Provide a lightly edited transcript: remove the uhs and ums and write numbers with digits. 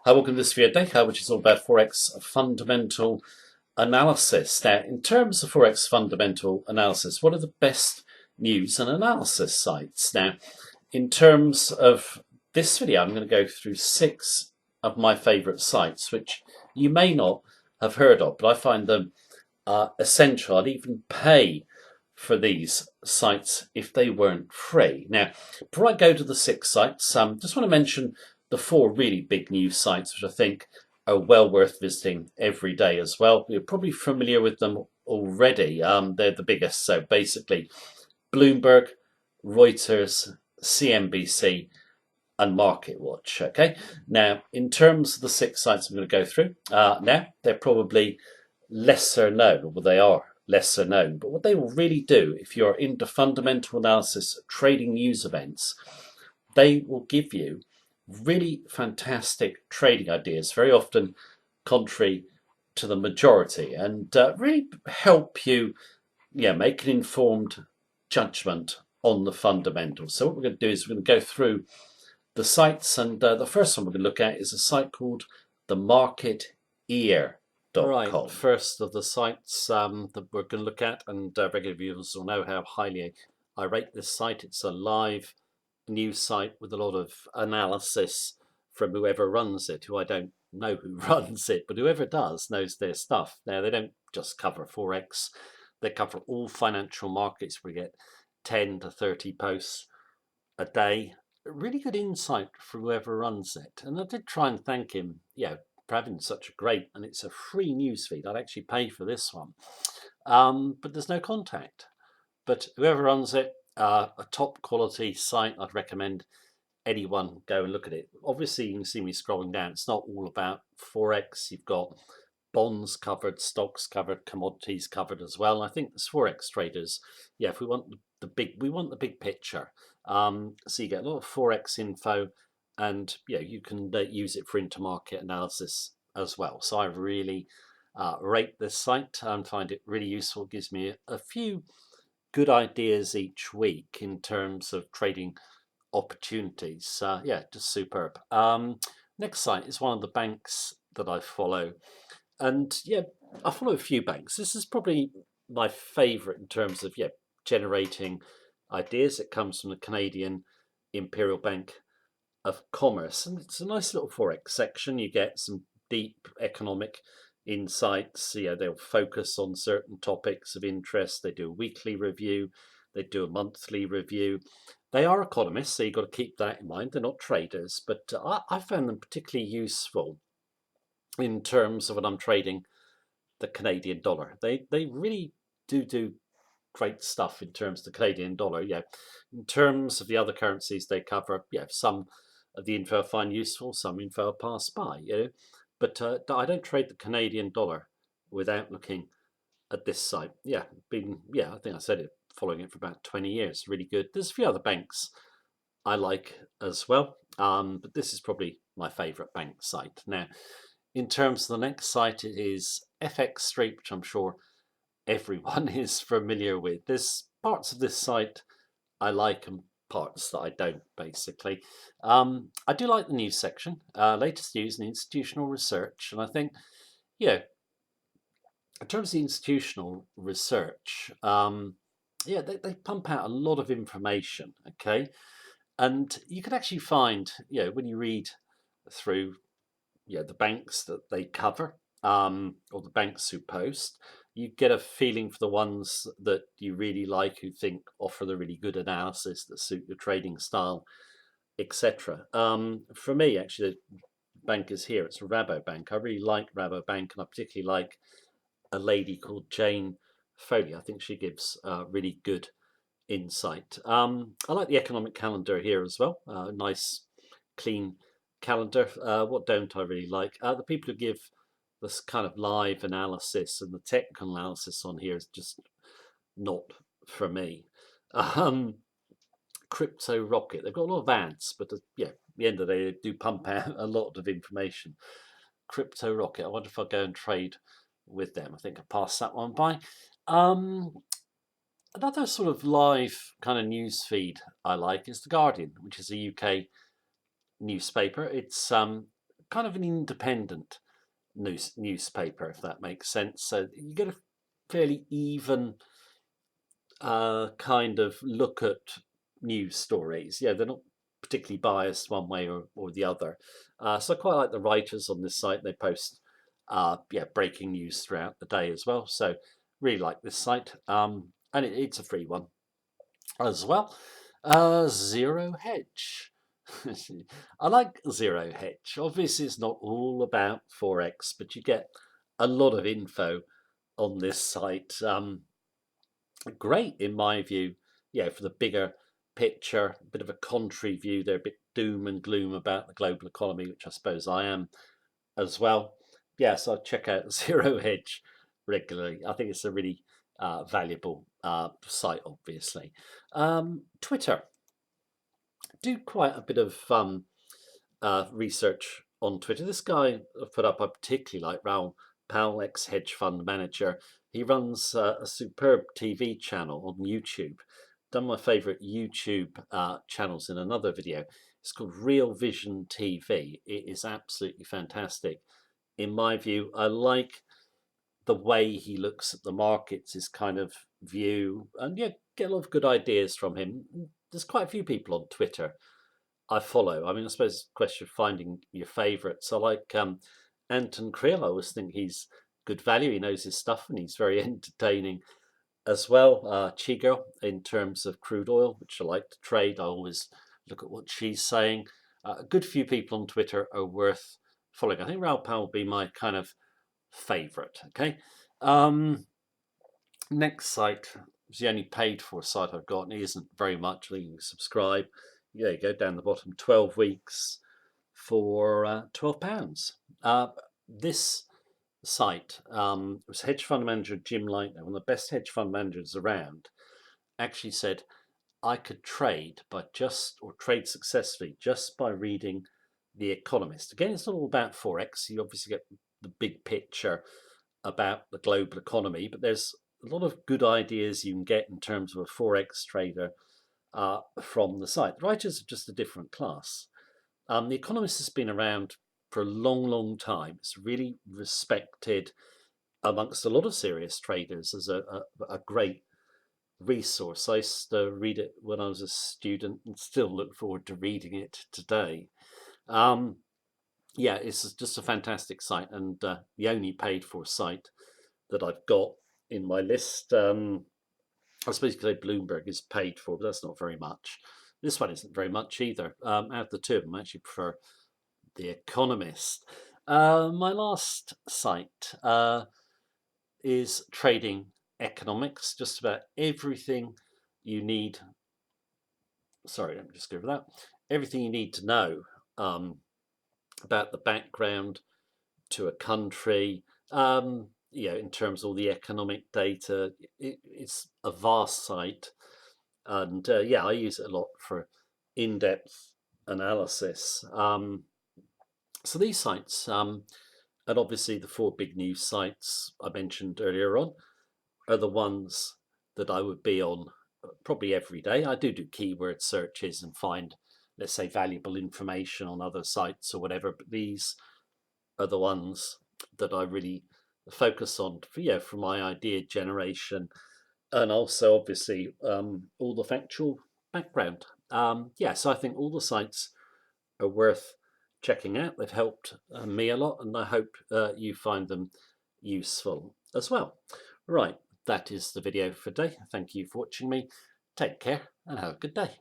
Hi, welcome to this video today, which is all about Forex fundamental analysis. Now, in terms of Forex fundamental analysis, what are the best news and analysis sites? Now, in terms of this video, I'm going to go through 6 of my favourite sites, which you may not have heard of, but I find them essential. I'd even pay for these sites if they weren't free. Now, before I go to the 6 sites, just want to mention the 4 really big news sites, which I think are well worth visiting every day as well. You're probably familiar with them already. They're the biggest. So basically, Bloomberg, Reuters, CNBC, and MarketWatch. Okay. Now, in terms of the 6 sites I'm going to go through, now they're probably lesser known, well, they are lesser known, but what they will really do, if you're into fundamental analysis, trading news events, they will give you really fantastic trading ideas, very often contrary to the majority, and really help you make an informed judgment on the fundamentals. So what we're going to do is we're going to go through the sites, and the first one we're going to look at is a site called the Market.com. Right, first of the sites that we're going to look at, and regular viewers will know how highly I rate this site. It's a live news site with a lot of analysis from whoever runs it, who I don't know who runs it, but whoever does knows their stuff. Now, they don't just cover Forex, they cover all financial markets. We get 10 to 30 posts a day. Really good insight from whoever runs it. And I did try and thank him, for having such a great, and it's a free news feed. I'd actually pay for this one. But there's no contact. But whoever runs it, a top quality site. I'd recommend anyone go and look at it. Obviously, you can see me scrolling down. It's not all about Forex. You've got bonds covered, stocks covered, commodities covered as well. I think as Forex traders, if we want we want the big picture. So you get a lot of Forex info, and you can use it for intermarket analysis as well. So I really rate this site and find it really useful. It gives me a few good ideas each week in terms of trading opportunities. Just superb. Next site is one of the banks that I follow, and I follow a few banks. This is probably my favorite in terms of generating ideas. It comes from the Canadian Imperial Bank of Commerce, and it's a nice little Forex section. You get some deep economic insights. They'll focus on certain topics of interest. They do a weekly review, they do a monthly review. They are economists, so you've got to keep that in mind. They're not traders, but I found them particularly useful in terms of when I'm trading the Canadian dollar. They really do great stuff in terms of the Canadian dollar. In terms of the other currencies they cover, some of the info I find useful, some info I pass by. But I don't trade the Canadian dollar without looking at this site. I think I said it, following it for about 20 years. Really good. There's a few other banks I like as well, but this is probably my favorite bank site. Now, in terms of the next site, it is FX Street, which I'm sure everyone is familiar with. There's parts of this site I like and parts that I don't, basically. I do like the news section, latest news and institutional research, and I think, in terms of the institutional research, they pump out a lot of information, okay? And you can actually find, when you read through the banks that they cover, or the banks who post, you get a feeling for the ones that you really like, who think offer the really good analysis that suit your trading style, etc. For me, actually, the bank is here. It's Rabobank. I really like Rabobank, and I particularly like a lady called Jane Foley. I think she gives really good insight. I like the economic calendar here as well. Nice, clean calendar. What don't I really like? The people who give this kind of live analysis and the technical analysis on here is just not for me. Crypto Rocket, they've got a lot of ads, but at the end of the day, they do pump out a lot of information. Crypto Rocket, I wonder if I'll go and trade with them. I think I passed that one by. Another sort of live kind of news feed I like is The Guardian, which is a UK newspaper. It's kind of an independent newspaper, if that makes sense. So you get a fairly even kind of look at news stories. Yeah, they're not particularly biased one way or the other. So I quite like the writers on this site. They post breaking news throughout the day as well. So really like this site. And it's a free one as well. Zero Hedge. I like Zero Hedge. Obviously, it's not all about Forex, but you get a lot of info on this site. Great in my view, for the bigger picture, a bit of a contrary view. They're a bit doom and gloom about the global economy, which I suppose I am as well. So I check out Zero Hedge regularly. I think it's a really valuable site, obviously. Twitter. Do quite a bit of research on Twitter. This guy I've put up, I particularly like, Raoul Powell, ex-hedge fund manager. He runs a superb TV channel on YouTube. Done my favourite YouTube channels in another video. It's called Real Vision TV. It is absolutely fantastic. In my view, I like the way he looks at the markets, his kind of view, and get a lot of good ideas from him. There's quite a few people on Twitter I follow. I mean, I suppose it's a question of finding your favourites. I like Anton Creel. I always think he's good value. He knows his stuff and he's very entertaining as well. Chigo, in terms of crude oil, which I like to trade. I always look at what she's saying. A good few people on Twitter are worth following. I think Raoul Powell will be my kind of favourite. Okay. Next site is the only paid for site I've got, and it isn't very much. You can subscribe. There you go, down the bottom, 12 weeks for £12. This site was hedge fund manager Jim Lightner, one of the best hedge fund managers around, actually said I could trade trade successfully just by reading The Economist. Again, it's not all about Forex. You obviously get the big picture about the global economy, but there's a lot of good ideas you can get in terms of a Forex trader from the site. The writers are just a different class. The Economist has been around for a long, long time. It's really respected amongst a lot of serious traders as a great resource. I used to read it when I was a student and still look forward to reading it today. It's just a fantastic site, and the only paid for site that I've got in my list. I suppose you could say Bloomberg is paid for, but that's not very much. This one isn't very much either. Out of the two of them, I actually prefer The Economist. My last site is Trading Economics. Just about everything you need. Sorry, let me just go over that. Everything you need to know about the background to a country. In terms of all the economic data, it's a vast site, and I use it a lot for in-depth analysis. So these sites, and obviously the four big news sites I mentioned earlier on, are the ones that I would be on probably every day. I do keyword searches and find, let's say, valuable information on other sites or whatever, but these are the ones that I really focus on for my idea generation, and also obviously all the factual background. So I think all the sites are worth checking out. They've helped me a lot, and I hope you find them useful as well. Right, that is the video for today. Thank you for watching me. Take care and have a good day.